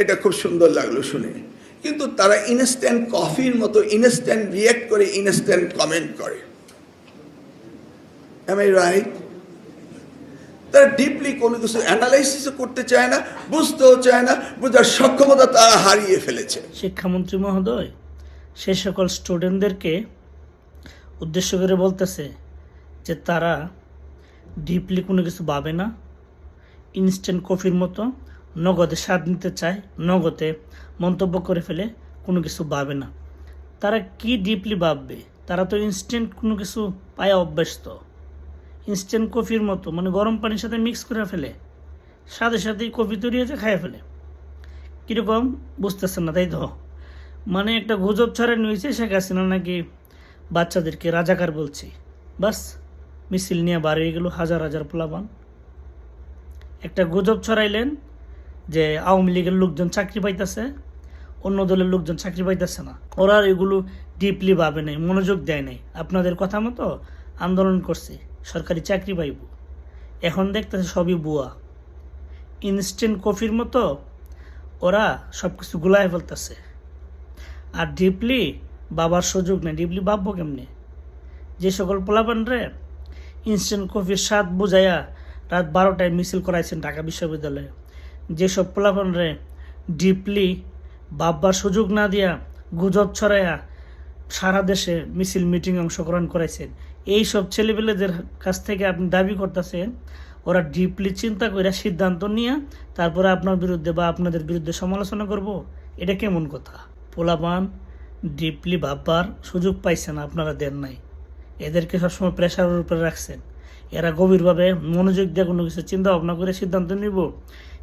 এটা খুব সুন্দর লাগলো শুনে, কিন্তু তারা ইনস্ট্যান্ট কফির মতো ইনস্ট্যান্ট রিয়াক্ট করে, ইনস্ট্যান্ট কমেন্ট করে। Am I right? তারা ডিপলি কোনো কিছু অ্যানালাইসিসও করতে চায় না, বুঝতেও চায় না, বোঝার সক্ষমতা তারা হারিয়ে ফেলেছে। শিক্ষামন্ত্রী মহোদয় সে সকল স্টুডেন্টদেরকে উদ্দেশ্য করে বলতেছে যে তারা ডিপলি কোনো কিছু ভাবে না, ইনস্ট্যান্ট কফির মতো নগদে স্বাদ নিতে চায়, নগদে মন্তব্য করে ফেলে, কোনো কিছু ভাবে না। তারা কি ডিপলি ভাববে? তারা তো ইনস্ট্যান্ট কোনো কিছু পায় অভ্যস্ত। ইনস্ট্যান্ট কফির মতো মানে গরম পানির সাথে মিক্স করে ফেলে, সাথে সাথেই কফি তৈরি হয়েছে, খাইয়ে ফেলে। কীরকম বুঝতেছেন না, তাই তো? মানে একটা গুজব ছড়ানো হয়েছে শেখ হাসিনা নাকি বাচ্চাদেরকে রাজাকার বলছে, বাস মিছিল নিয়ে বার হয়ে গেল হাজার হাজার পোলাপান। একটা গুজব ছড়াইলেন যে আওয়ামী লীগের লোকজন চাকরি পাইতেছে, অন্য দলের লোকজন চাকরি পাইতেছে না। ওরা এগুলো ডিপলি ভাবে নাই, মনোযোগ দেয় নাই। আপনাদের কথা মতো আন্দোলন করছে, সরকারি চাকরি পাইব। এখন দেখতেছে সবই বুয়া। ইনস্ট্যান্ট কফির মতো ওরা সব কিছু গুলায় ফেলতেছে। আর ডিপলি বাবার সুযোগ নেই। ডিপলি ভাববো কেমনে? যে সকল পোলাপানরে ইনস্ট্যান্ট কফির স্বাদ বুঝাইয়া রাত 12টায় মিছিল করাইছেন ঢাকা বিশ্ববিদ্যালয়ে, যেসব পোলাপানরে ডিপলি ভাববার সুযোগ না দিয়া গুজব ছড়াইয়া সারা দেশে মিছিল মিটিং অংশগ্রহণ করাইছেন, এই সব ছেলেপেলেদের কাছ থেকে আপনি দাবি করতেছেন ওরা ডিপলি চিন্তা করে সিদ্ধান্ত নিয়ে তারপরে আপনার বিরুদ্ধে বা আপনাদের বিরুদ্ধে সমালোচনা করব? এটা কেমন কথা? পোলাপান ডিপলি ভাববার সুযোগ পাইছে না, আপনারা দেন নাই। এদেরকে সবসময় প্রেশারের উপরে রাখছেন। এরা গভীরভাবে মনোযোগ দিয়ে কোনো কিছু চিন্তা ভাবনা করে সিদ্ধান্ত নিব,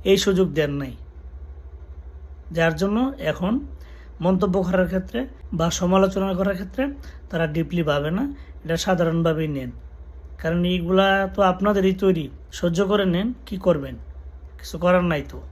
এই সুযোগ দেন নাই। যার জন্য এখন মন্তব্য করার ক্ষেত্রে বা সমালোচনা করার ক্ষেত্রে তারা ডিপলি ভাবে না, এটা সাধারণভাবেই নেন। কারণ এইগুলা তো আপনাদেরই তৈরি, সহ্য করে নেন, কি করবেন? কিছু করার নাই তো।